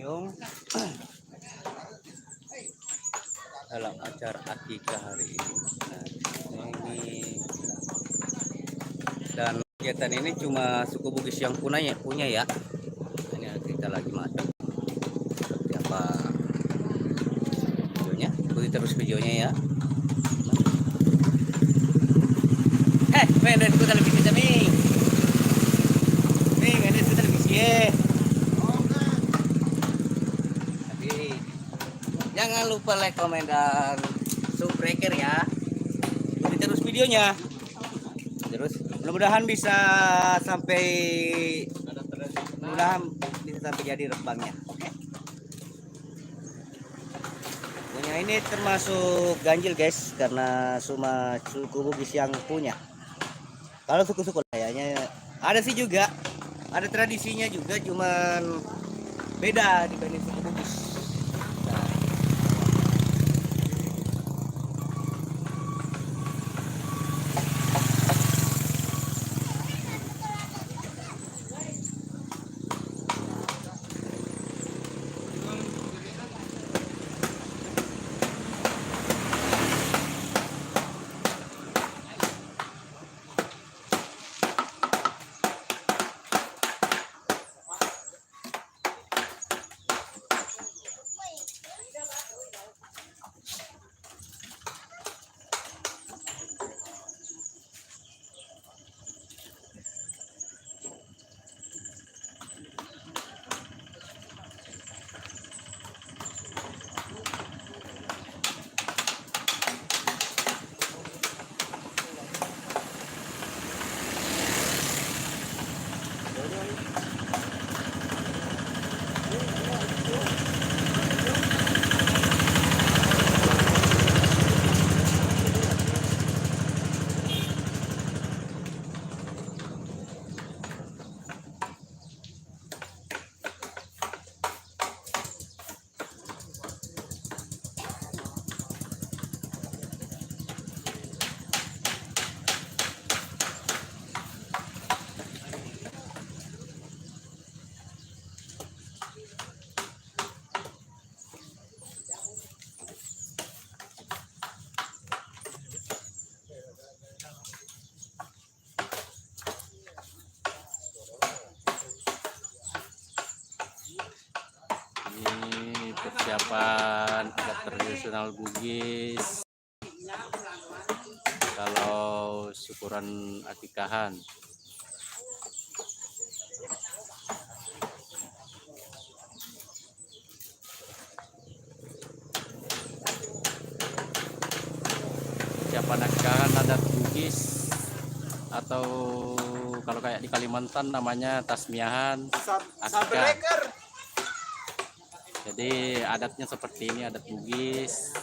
Payung dalam acara akikah hari ini. Nah, ini dan kegiatan ini cuma suku Bugis yang punya ya. Ini kita lagi masak. Seperti apa videonya? Ikuti terus videonya ya. Main dari televisi kami. Nih, ini televisi ya. Jangan lupa like, komen, dan subscribe ya. Ikuti terus videonya. Terus mudah-mudahan bisa sampai jadi rebangnya. Oke. Punya ini termasuk ganjil guys, karena cuma suku Bugis yang punya. Kalau suku-suku kayaknya ada sih juga, ada tradisinya juga, cuman beda dibanding suku Bugis. Persiapan adat tradisional Bugis kalau syukuran akikahan. Persiapan akikahan adat Bugis, atau kalau kayak di Kalimantan namanya tasmiahan akikah. Jadi adatnya seperti ini, adat Bugis.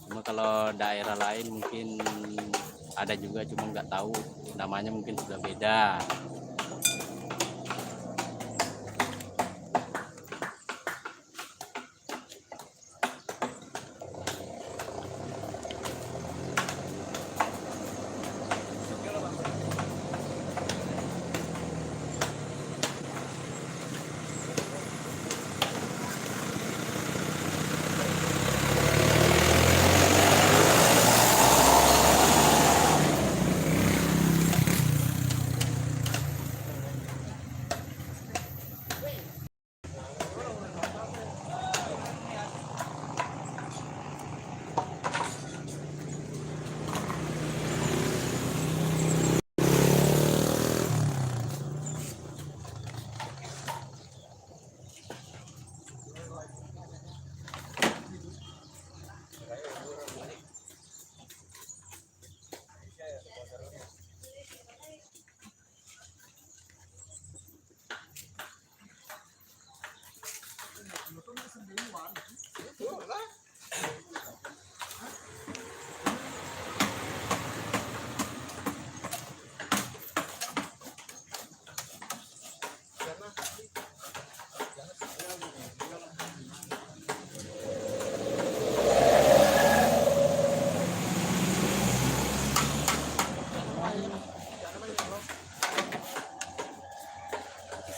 Cuma kalau daerah lain mungkin ada juga, cuma nggak tahu namanya, mungkin sudah beda.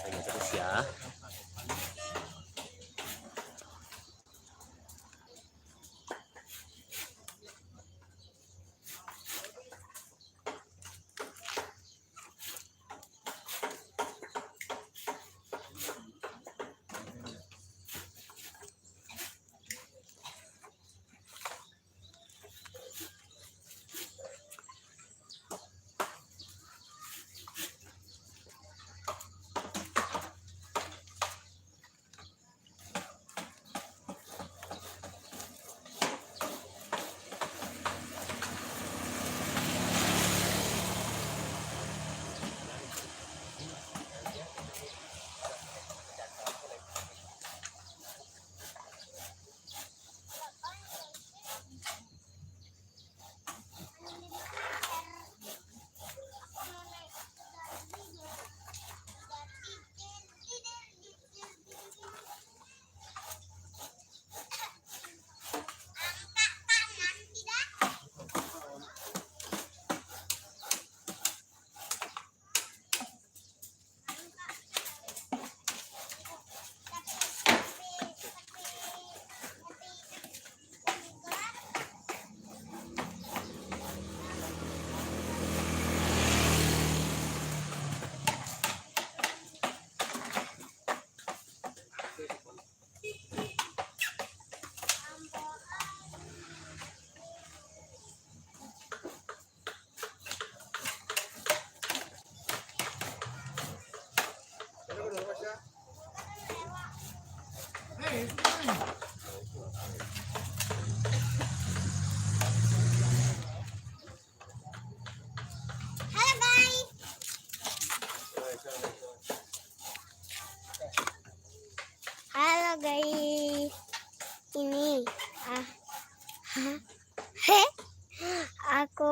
Saja terus ya. Halo guys, ini aku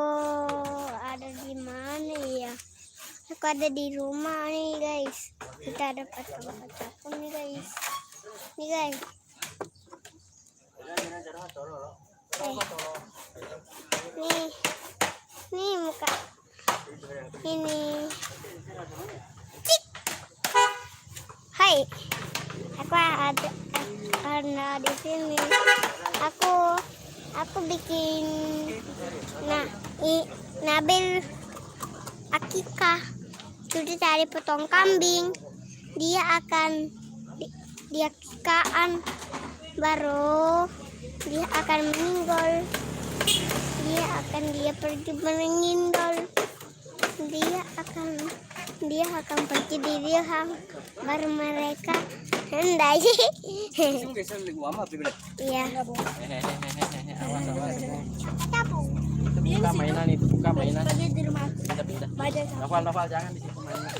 ada di mana ya? Aku ada di rumah nih guys. Kita dapat kaca-kaca nih guys. Nih guys. Nih muka. Ini. Cik. Hai. Aku ada karena di sini. Aku bikin Nabil akikah. Sudah cari potong kambing. Dia akan dia kikaan baru dia akan meninggal. Dia pergi meninggal. Dia akan pergi di Rihang baru mereka hendak. Iya. Buka mainan itu, buka mainan. Novel jangan di situ mainan.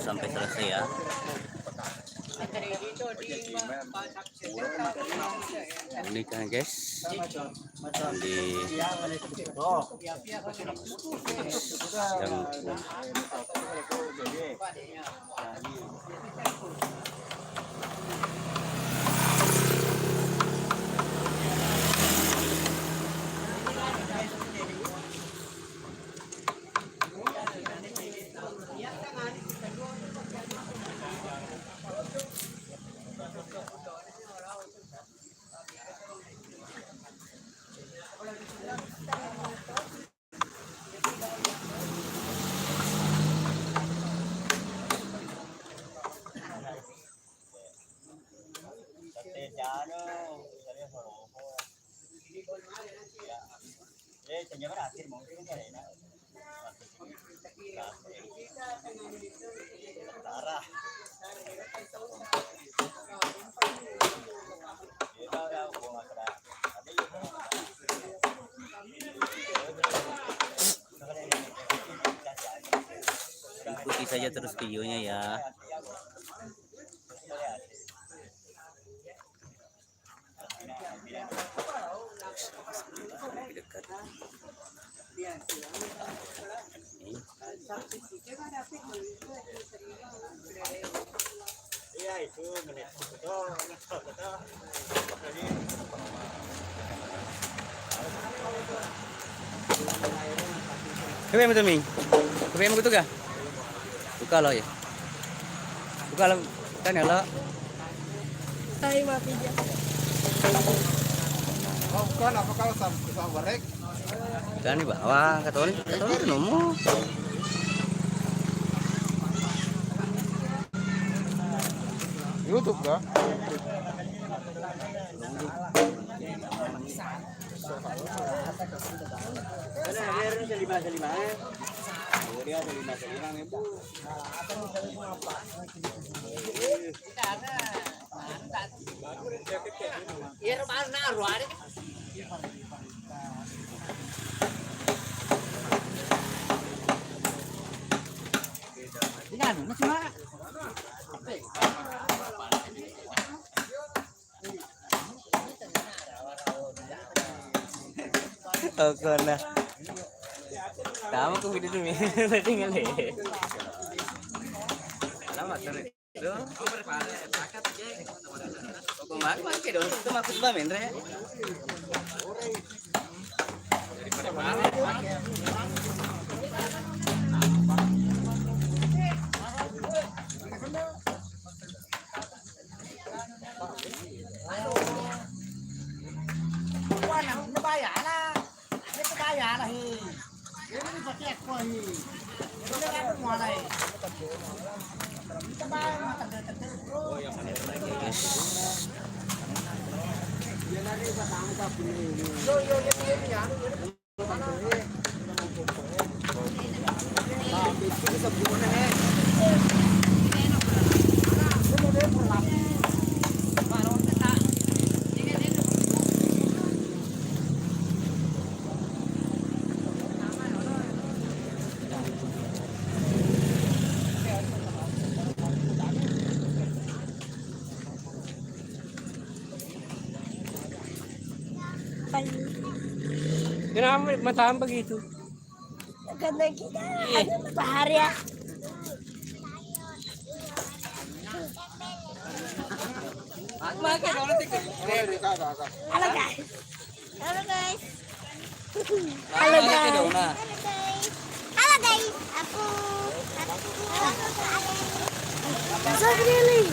Sampai selesai ya. Ini kan guys di Ikuti saja terus videonya ya. Lebih dekat. Iya itu menit. Kaya mo ito, Ming? Kaya mo ito ka? Buka lo ya. Buka lo. Kan ya lo. Ay, mapidya. Oh, kan apa kau sama barek? Kan di bawah. Katon itu nomor. YouTube kah? Oke nah. Tama ko video dumi. Tinggal he. Alamat tadi. Do. Oke mak pakai dong. Itu maksud ba men re. Kenapa matahan begitu? Ganda kita. Ano matahari ah. Makai dong nanti. Halo guys. Halo guys. Halo dong nah. Halo guys. Aku. Sagrili.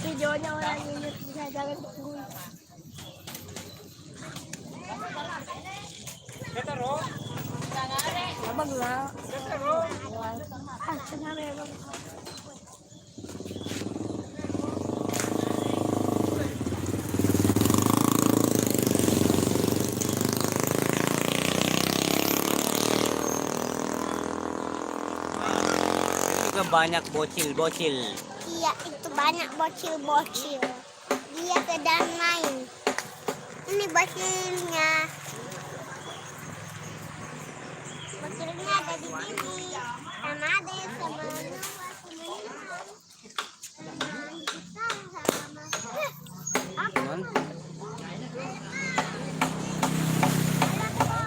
Videonya orang ini bisa jangan tunggu. Abang lah. Ah, senang ya bang. Juga banyak bocil-bocil. Iya, itu banyak bocil-bocil. Dia sedang main. Ini bocilnya. Bocilnya ada di sini. Sama Ade, sama Noah, sama Nihan. Sama kita, sama apa?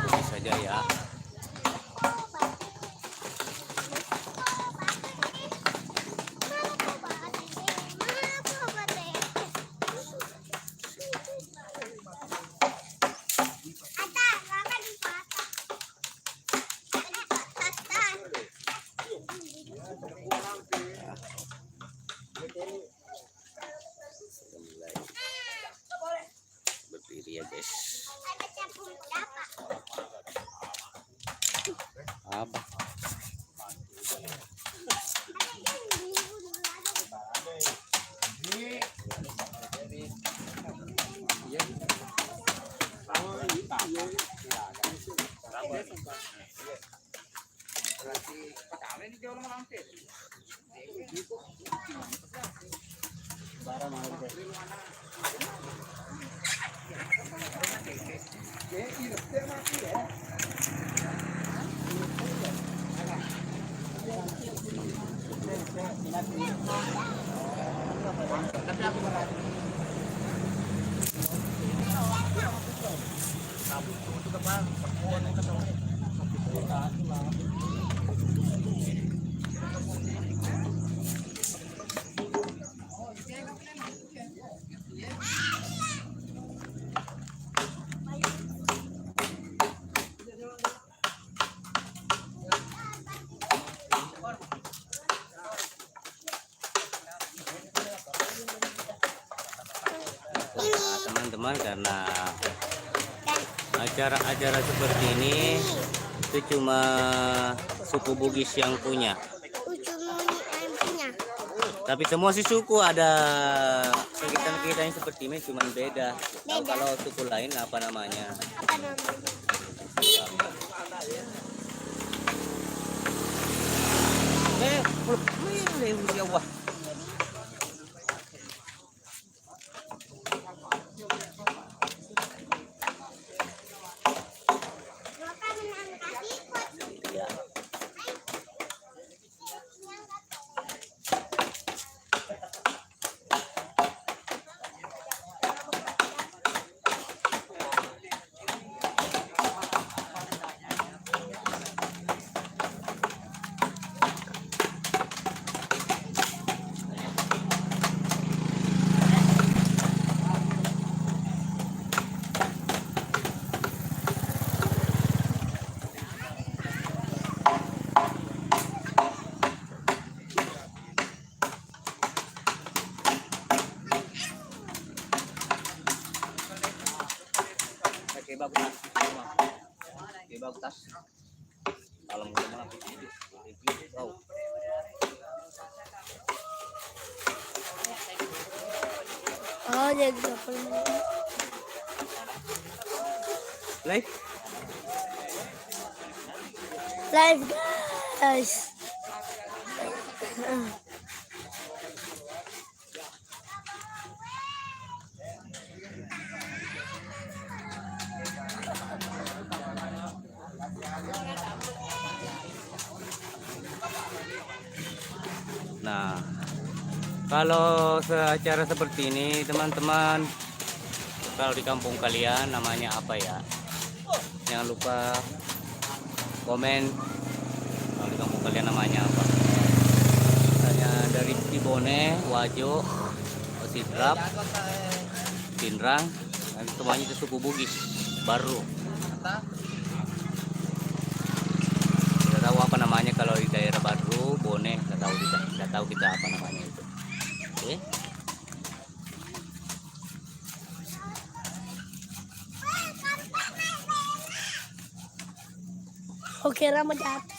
Ini saja ya. Berdiri ya guys. Apa? Nah, teman-teman, karena acara-acara seperti ini itu cuma suku Bugis yang punya. yang punya. Tapi semua sih suku ada kegiatan-kegiatan yang seperti ini, cuma beda. Tahu Beda. kalau suku lain apa namanya? Apa namanya? Ya Allah. Ya. Bagus tas. Kalau mau mana oh. Oh, jadi 20 menit. Live. Live, guys. Nah, kalau acara seperti ini teman-teman, kalau di kampung kalian namanya apa ya? Jangan lupa komen kalau di kampung kalian namanya apa. Misalnya dari Tibone, Wajo, Sidrap, Pinrang, dan semuanya itu suku Bugis baru. Tidak tahu apa namanya kalau di daerah Badru, Bone, tidak tahu kita apa namanya itu. Oke. Oke, Rama jatuh.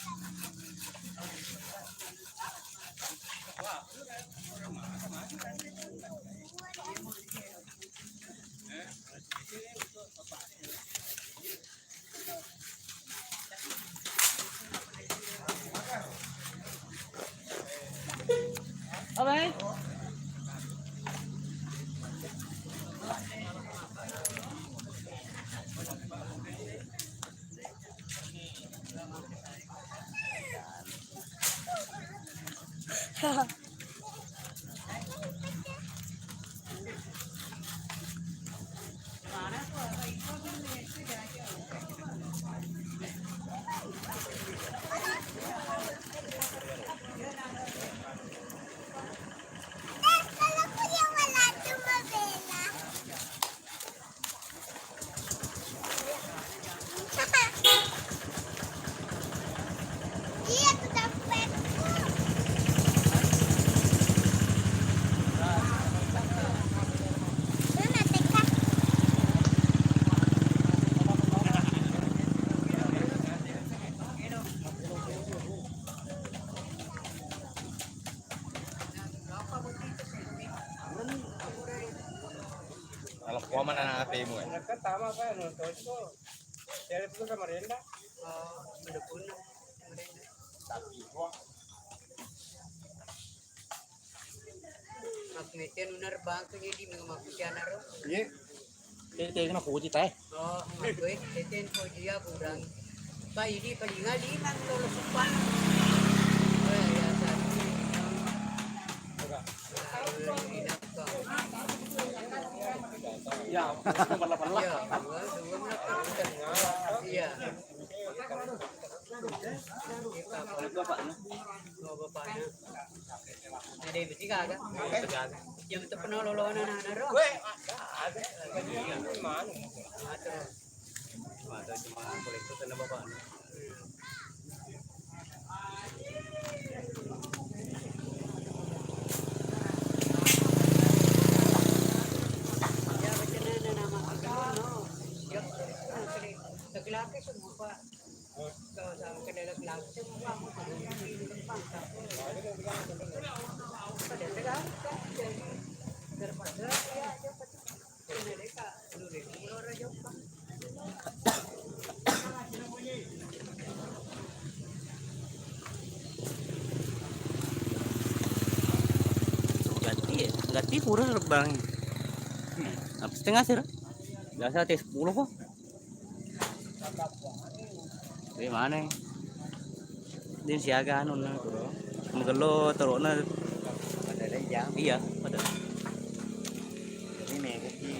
Oke. Iya, kecapean. Mana TK? Kalau kuaman anak hatimu ya. Dekat sama kan nonton itu. Dari itu ke Merinda. Meten unar bang tu jadi mengakukan naro. Iya. Kayak kena kunci teh. Oh, gue teten ko dia kurang. Pa ini palingan di nang lolo supan. Oh ya satu. Ya, malah Iya, dua melakukan. Iya. bapaknya. Oh bapaknya. Ada besi kagak? Yang itu pernah loloan anak-anak roh. Ada cuma kolektor sama bapaknya. Ya macam mana nama agama no? Ya, laki-laki semua pak. Kalau sama kedai laki-laki semua kamu pangkat. Pada sekarang kan jadi daripada ya cepat. Ini mereka dulu orang Jepang. ganti kurang bang. Apa setengah sih? Biasa teh 10 kok. Di mana? Din siaga anu na turo. Magalo turo na. Ada jam. Iya, pada. Ini nego ki.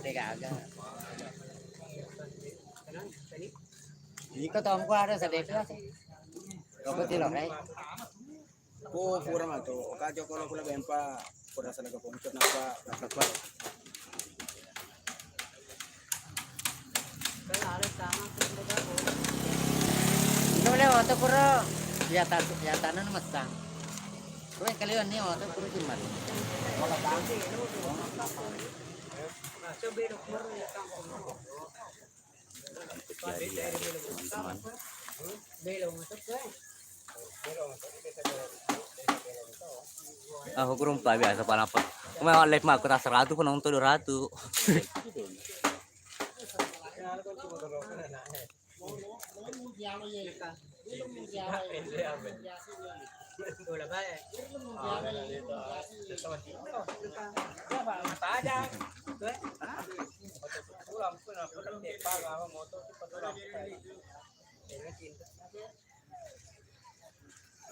Tega agak. Ini kau tahu aku ada sedek lah. Kau betul lah, right? Ko pura ma to o ka jo ko kula bempa pura sana ko pungkot na pa Kalau ada sama mereka boleh. Ini boleh waktu pura ya tanah masang. Kau kalian ni waktu pura cuma. Coba dok baru ya kampung. Belum masuk ke. Aku kurang pa biasa pa napa. Kumain live mah aku tak 100 pun nonton 200. Bola baik.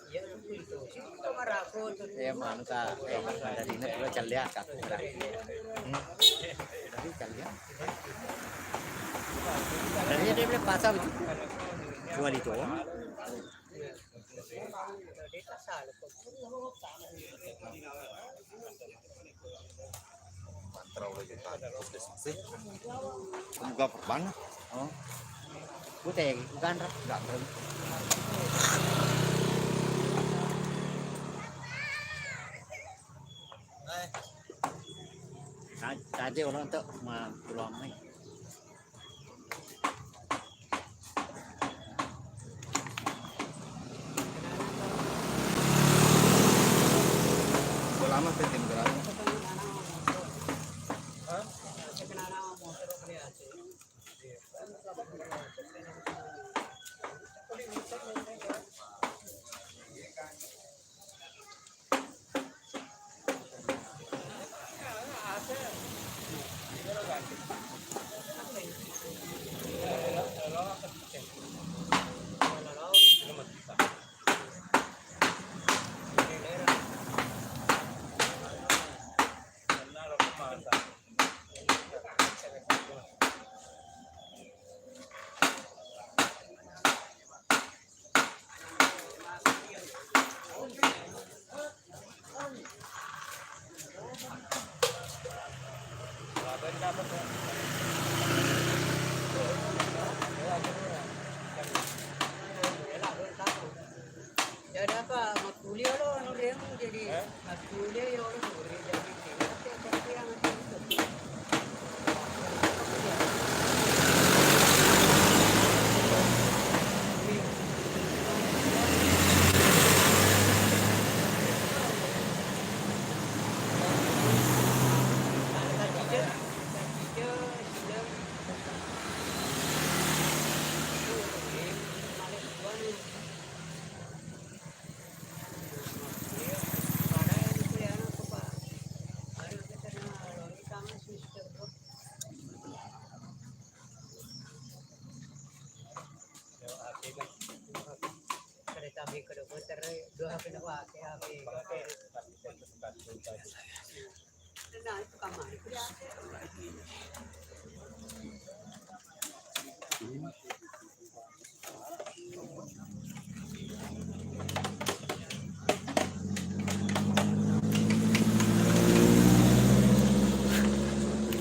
Ya itu. Itu marah aku tuh. Ya mana ka? Ada di net pura celia ka. Dari celia. Dari dia boleh pasang itu. Jual itu. Dia tak salah. Buka perban. Oh. Putih bukan enggak belum. Tadi orang tu mah pulang ni. lama penting berapa Ya ada apa? Mak kuliah lo, anu dia jadi mak kuliah ya lo sore jadi tapi yang itu. Sabi ko doon, dua pinawa kaya kami. Na ito kamay.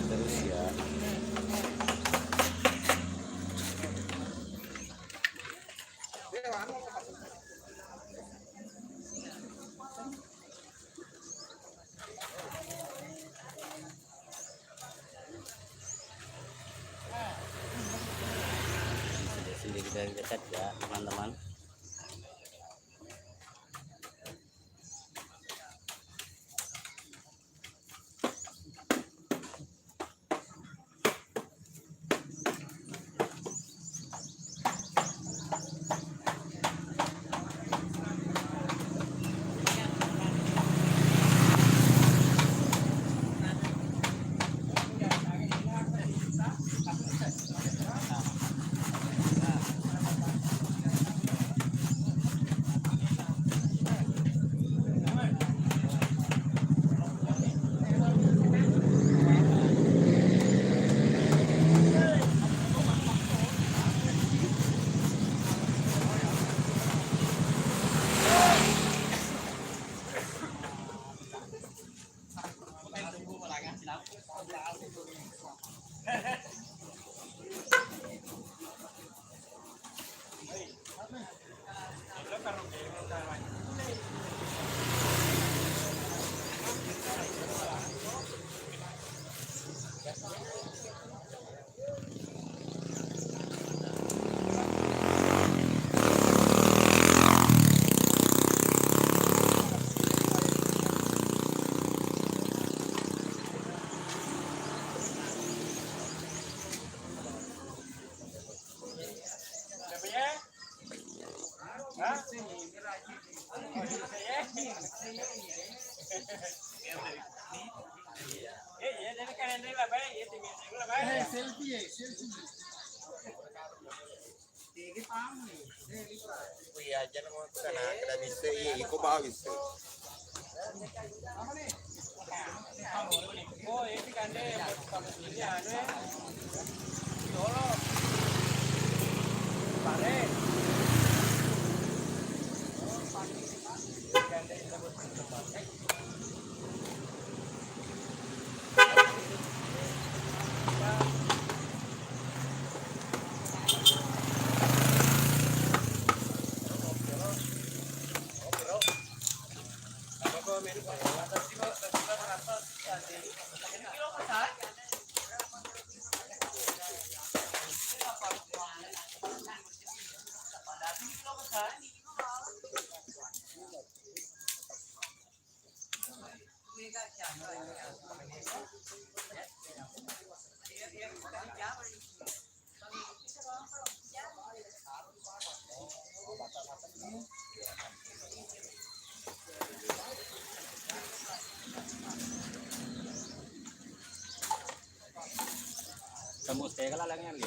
Terus ya. Sendiri dari dekat ya teman-teman. Tembus teh kalau lagi lagi.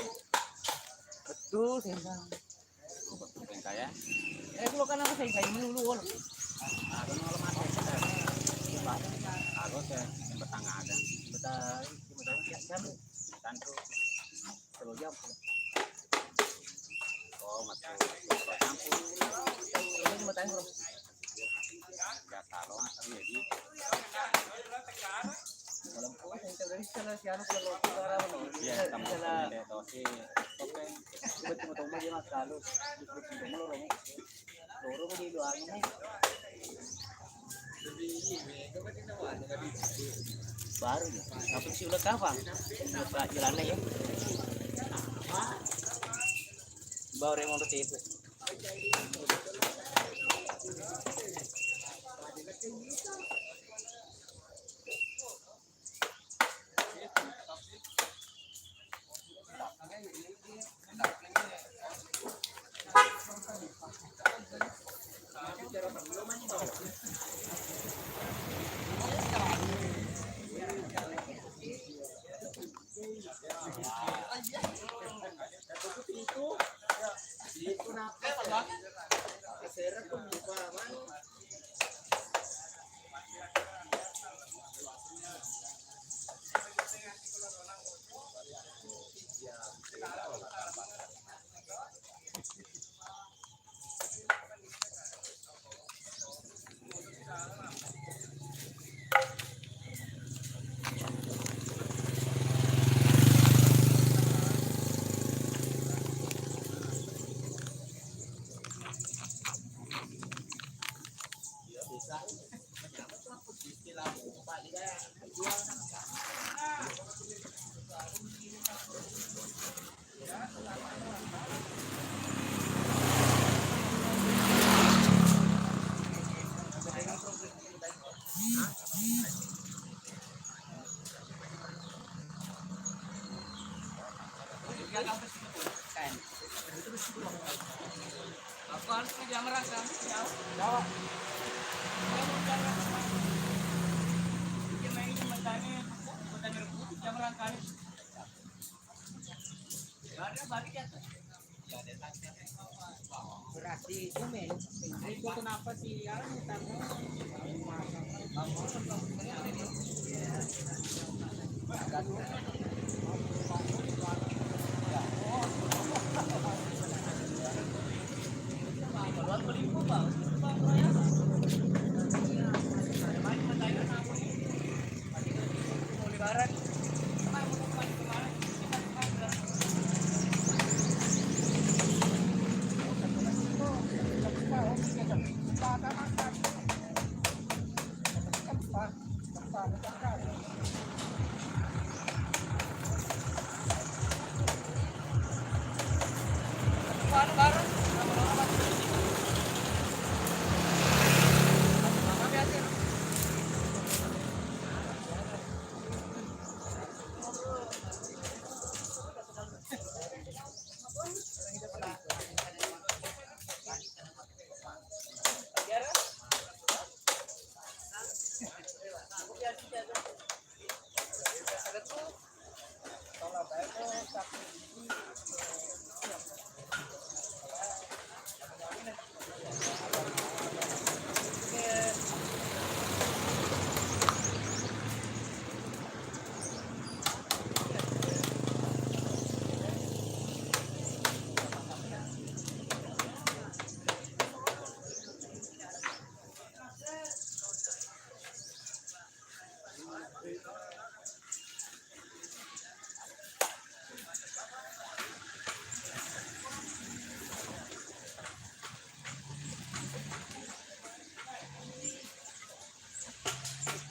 Betul, sengkang. Bukan kaya. Kalau kan aku sengkang dulu. Aku mau lemas ya. Aku teh bertangga ada. Betul jam. Tantru. 10 jam. Oh, masuk. Ini matang belum? Ya kalau jadi Dalam kuah yang dari sana si anu kalau utara no. ya kamu ada dosi oke. Betul betul mah dia kalau betul lorong. Lorong di luar ini. Baru ya. Apa sih udah kapan? Udah jalannya ya. Baru yang mau itu. Berarti itu kenapa sih ya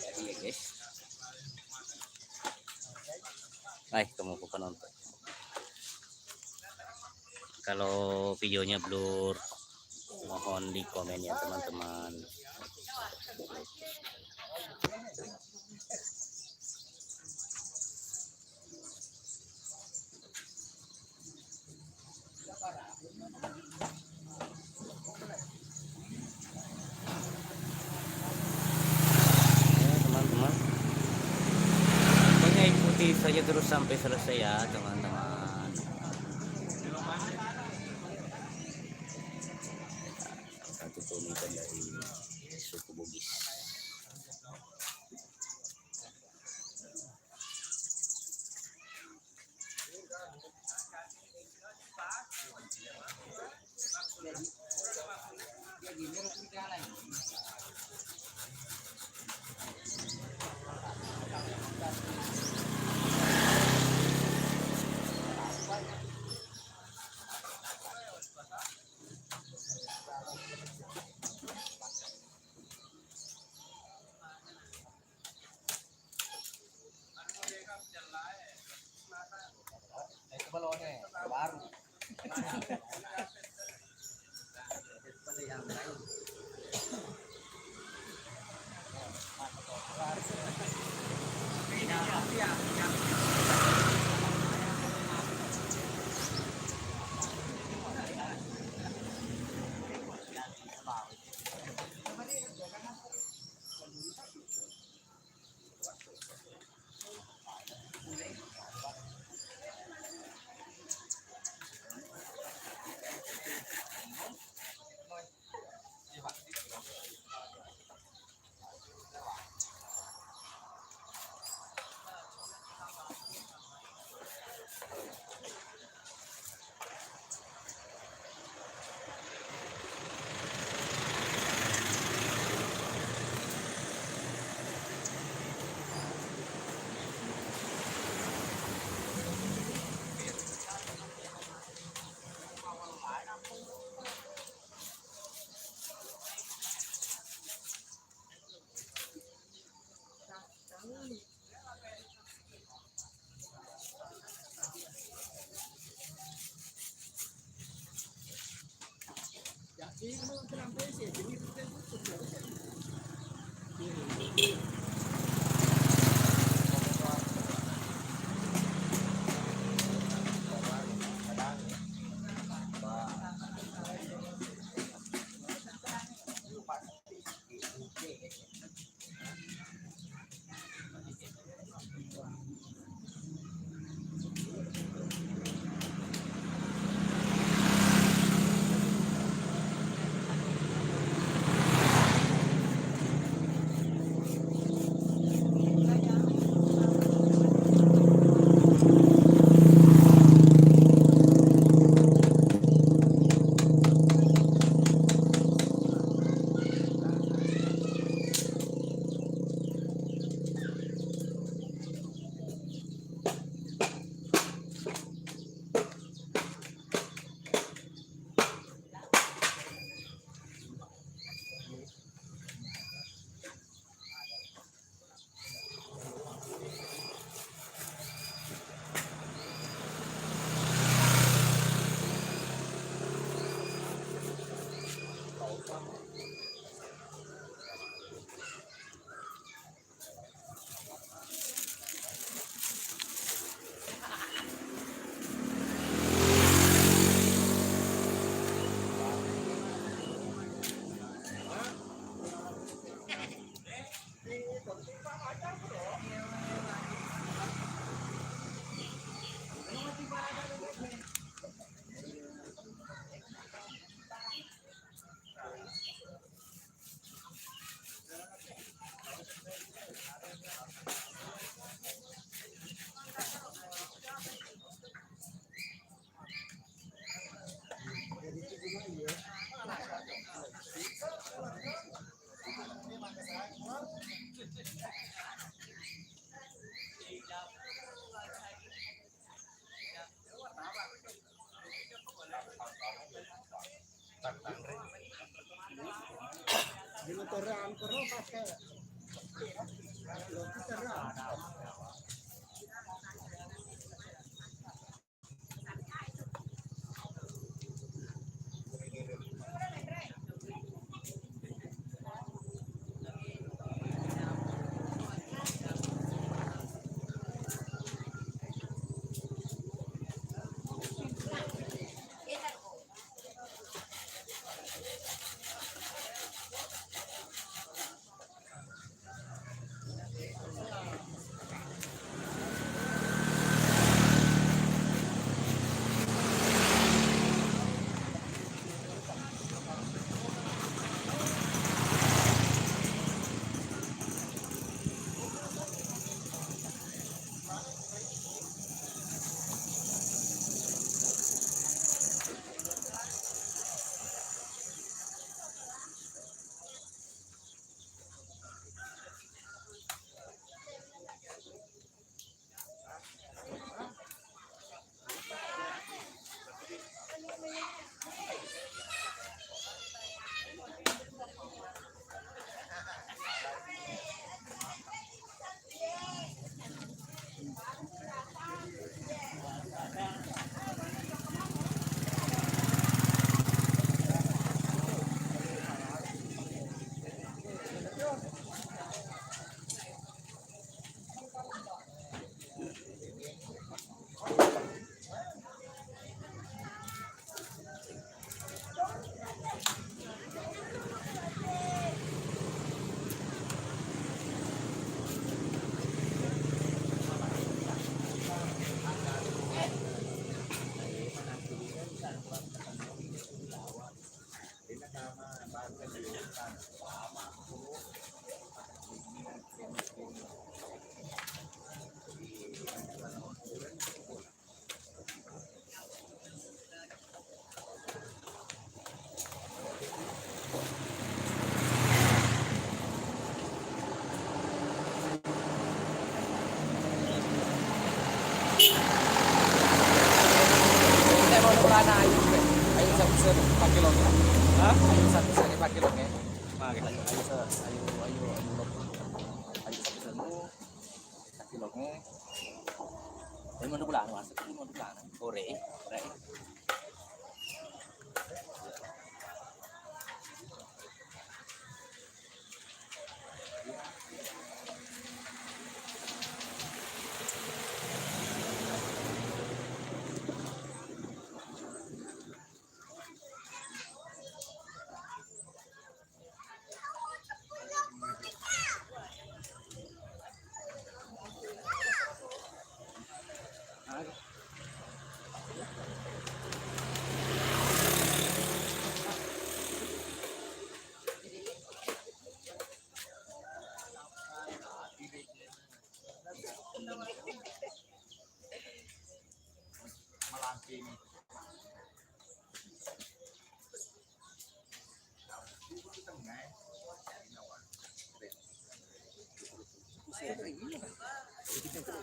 Jadi ya guys. Baik, kamu penonton. Kalau videonya blur, mohon di komen ya teman-teman. Teman-teman, pokoknya ikuti saja terus sampai selesai ya teman-teman. Satu keunikan dari suku Bugis.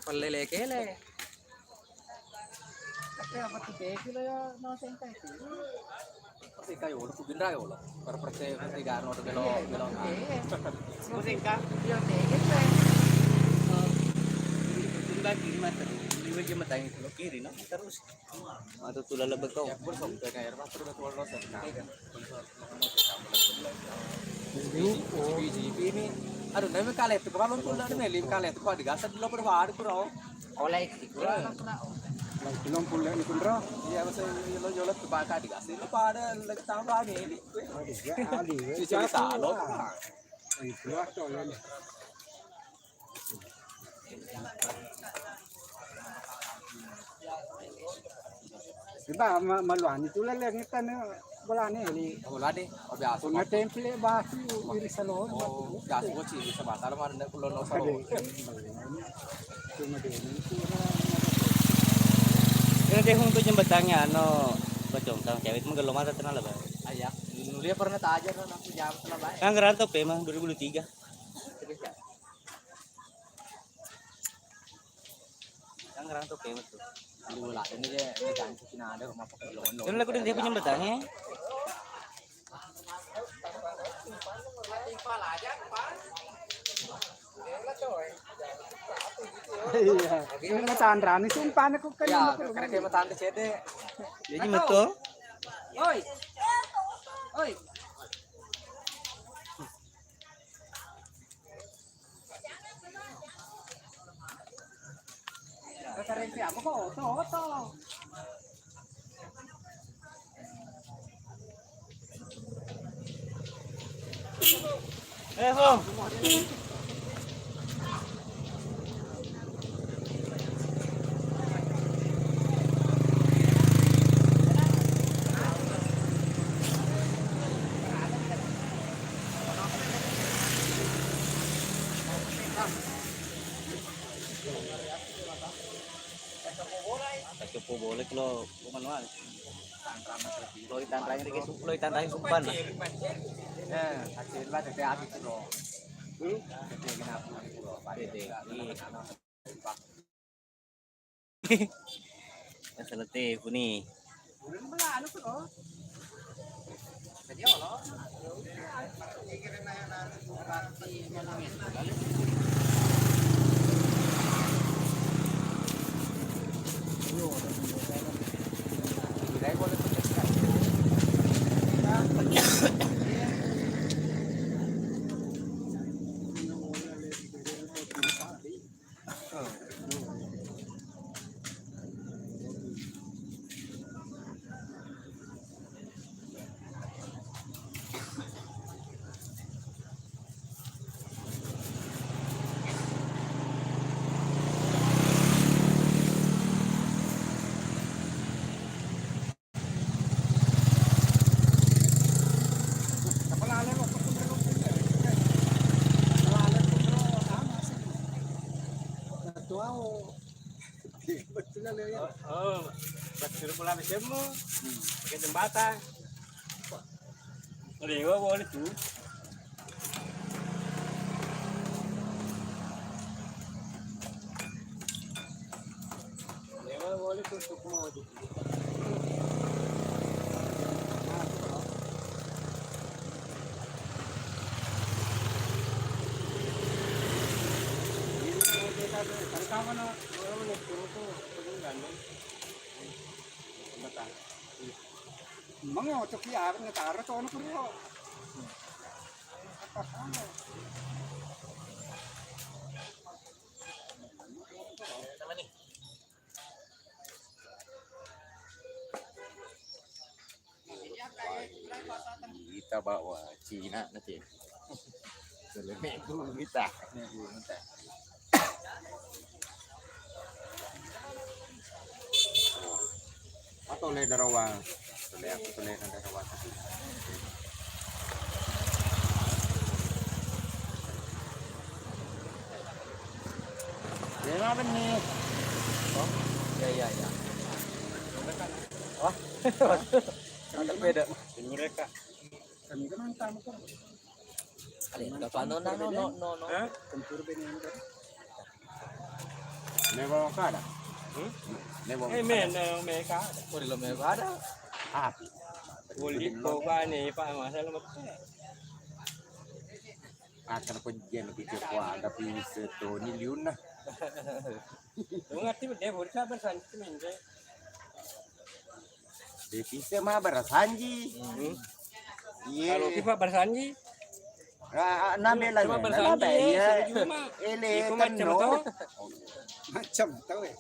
Pelele kele. Apa tuh kele ya no sentai itu. Pasti kayo udah kubindra ya ulah. Perpercaya pasti gano udah belok. Musing ka? Yo, teke, Tunggal di mata. dulu jembatan itu lo kiri no terus atau tuh lalabag kau Ya, pun sampai kayak rumah terus betul lo senang. Biji ini, aduh, namanya kalet itu kalau tuh udah melim kalet itu ada gasat dulu berapa kurang. Oleh kurang. Belum pulih ni pun dah. Iya, masa lo jual tuh bakal digasih lo pada lagi tambah nih. Cici salo. Itu lah tu lah. Sebab maluan itu lah yang kita ni bola ni ni. Bola nih, biasa. Punga temple bahasa iri salon. Oh, biasa gue sih bisa batal mana nih pulau lo salo. Cuma dia ni tu kaya deh untuk jembatannya ano bacong tang cewek itu menggelom mata tenang lah bang Ayah, dia pernah tajar kan aku jam setelah baik. kan ngerantau pe mah 2023 kan ngerantau pe mah tuh Dulu lah ini dia jangan kita ada rumah pakai loan lo. kan lagu dia punya jembatannya iya. Ini Chandra ni sumpah aku Ya, kayak karena kayak mata anda cede. jadi betul Oi, oi. Karen siapa kok? Oto. Bong Cukup boleh kalau manual. Kalau ditantang ini kalau ditantang sumpan. Eh, hasil lah tete habis itu loh. Tete kenapa itu loh? Tete. Masalah teh nih. Oh, betul pula macammu. Pakai jembatan. Lewa boleh tu. Lewa boleh tu untuk mau tu. Mga otok ya, ngetara to ano kuno. Kita bawa Cina nanti. Selebih dulu kita. Atau le darawa. Tole aku tole na darawa tadi. Berapa menit? Oh, ya. Wah, ada beda. Mereka. Kami kan mantan ko. Ada paano na no. Tempur benin ko. Never kada. Never. Men, mereka. Puri lo me ada. Api. Boleh ko ba ni pa masalah mo. Akan penjian lebih kuat ada bisa tu ni liun lah. Lu ngerti dia bursa bersanji mende. Devisa mah berasanji. Iya. Kalau kita bersanji, Nabela cuma nya. bersanji Iya. cuma Ele Iku kan macam no. itu, Macam tahu ya.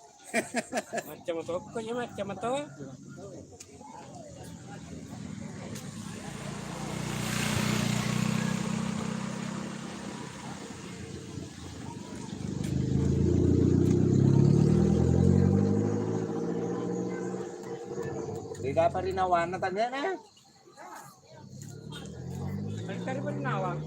macam itu, pokoknya macam itu. Beda pa rin awan na tanya na. Cari bernawang.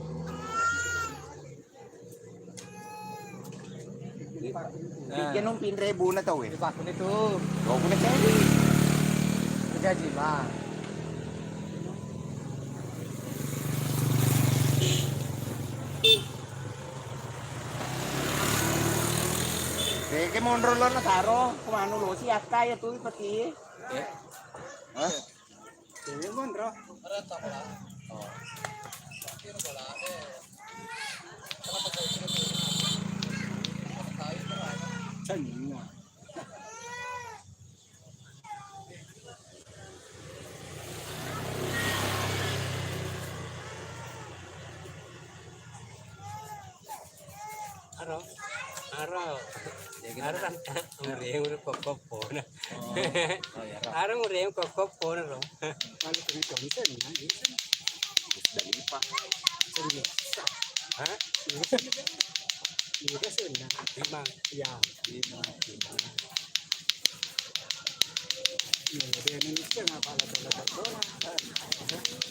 Bigyan ng 1,000 na to eh. Bakun itu Huwag ko na sali. 35. Sige mo rolo na taro. Kumano lo si Akay ito pati. Ha? Ini pun roh. Canya. Aro kan ngureng kokop pona. Aro ngureng kokop pona ro. Kalau kena konsen ya, Dali pa. Ha? ini kan sen. Lima. Ya, ya dia Indonesia ngapa lah kalau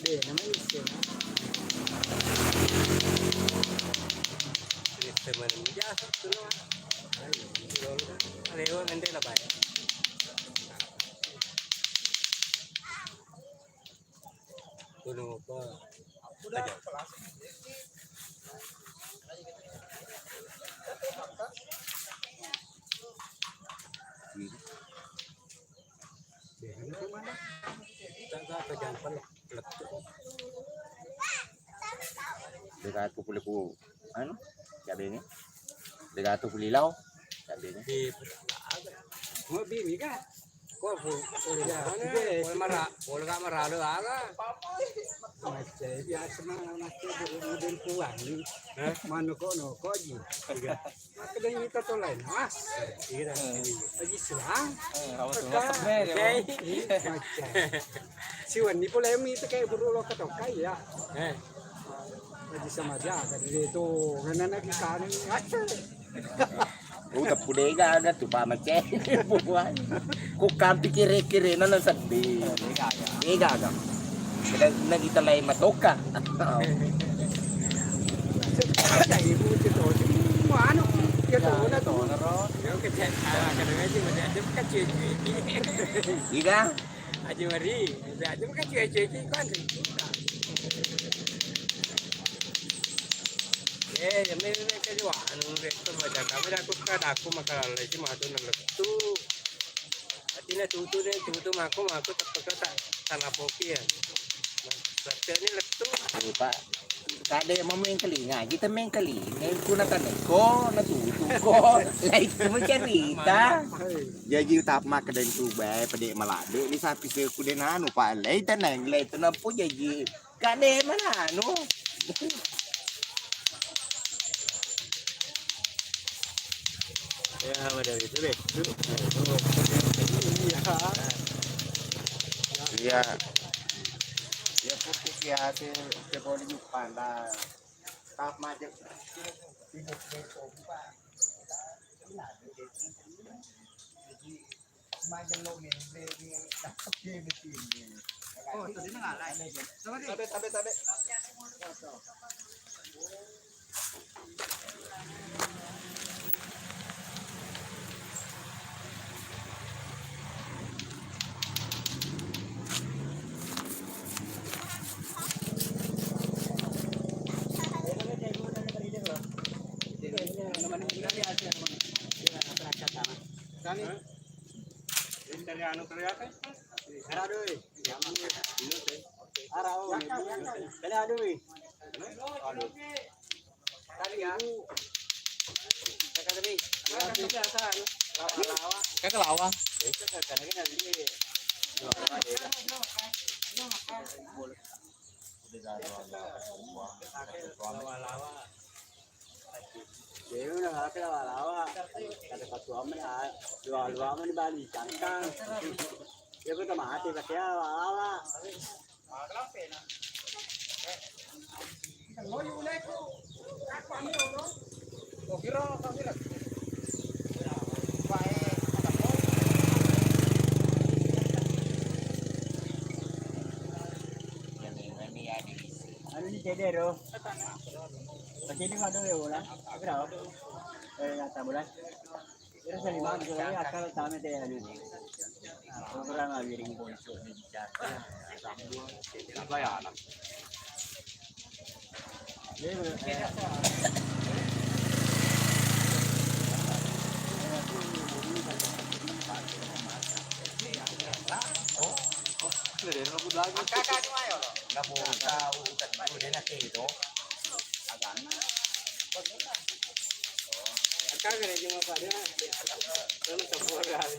dia namanya Indonesia. Teman dia tuh. Lewat nanti lah bay. Kuno apa? Aja. Jaga kejampan letup. Dekat ko puli ko. Ano? Sabi niya. Dekat ko pulilaw. Sabi niya. Di Mau bini kan? kok marah, boleh gak marah lu aga. Macam biasa mana kemudian kuat ni. Mana kok no kok ji. Maka dan kita tu lain mas. Iya. Lagi selang. Oke. Macam. Siwan ni pula yang itu kayak berulo ketokai ya. Lagi sama dia kan dia tu ngana lagi kan macam. Udah pudega ada tuh Pak Macet. Buat. Ku kampi kiri-kiri na lang sabi. Ega agam. Kada na kita lay matoka. Macam ibu itu mana dia tu na tu. Yo ke kadang aja macam ada bukan cuci. Iga. Aja mari, ada bukan cuci kan. Jamnya kayak juga anu rektor macam kami aku makan lagi matu nang tu. Artinya tutu maku tak tanah popi ya. Berarti ini letu. Pak. Kada mo main kalinga, kita main kalinga. Ku na tanay ko, natuto ko. Like mo charita. Jadi utap mak kadan tubay pade malade ni sapi se ku den anu pa lay tanang lay tanang po jadi. Kada man anu. Ya, ada itu deh. Iya. Ya putih ya se boleh panda. Tap majek. Oh, tadi nak lain. Tabe. Dari anu kerja kan? Ada doi. Arau. Kali ada doi. Aduh. Tadi ya. Kata tadi. Cái lawa. Dia nak ke lawa. Ada ketua mana? Dua mana Bali cangkang. Dia pun mati pakai lawa. Ano ni Cedero? Pati ni Mado ya bola. Berapa? Kata bola. Pero sa limang ko ay akal tama tayo ano. Kurang awiring bonso ni chat. Apa ya anak? Kakak cuma yo loh. Nggak mau tahu urusan udah nanti itu. Akak kena cuma pada. Kalau semua kali.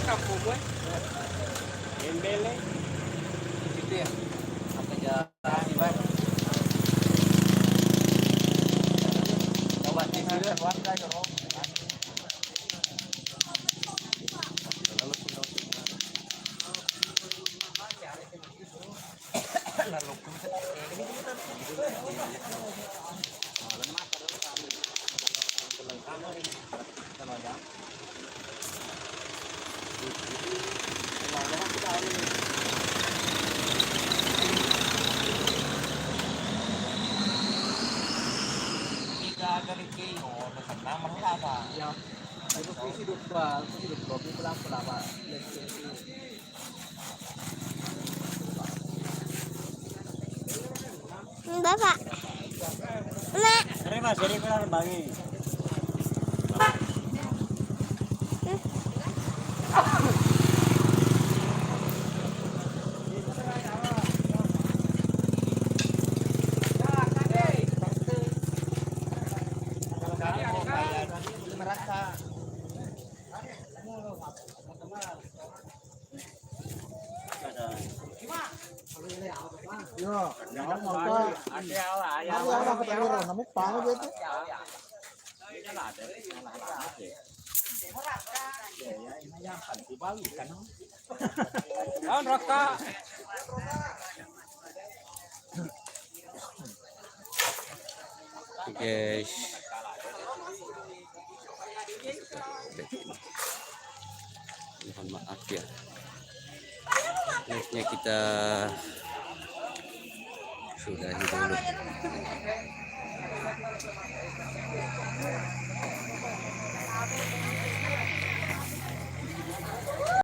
Kampung gue. Embele. Gitu ya. Apa jalan sih, Bang? Coba di sini buat enggak, Jorong? Ya, itu hidup kopi pulang pelapa. Bapak. Nek. Terima kasih pulang bangi. Yo, jangan mau namuk pang gitu. Kawan rokok. Guys, mohon maaf ya, live-nya kita sudahi dulu.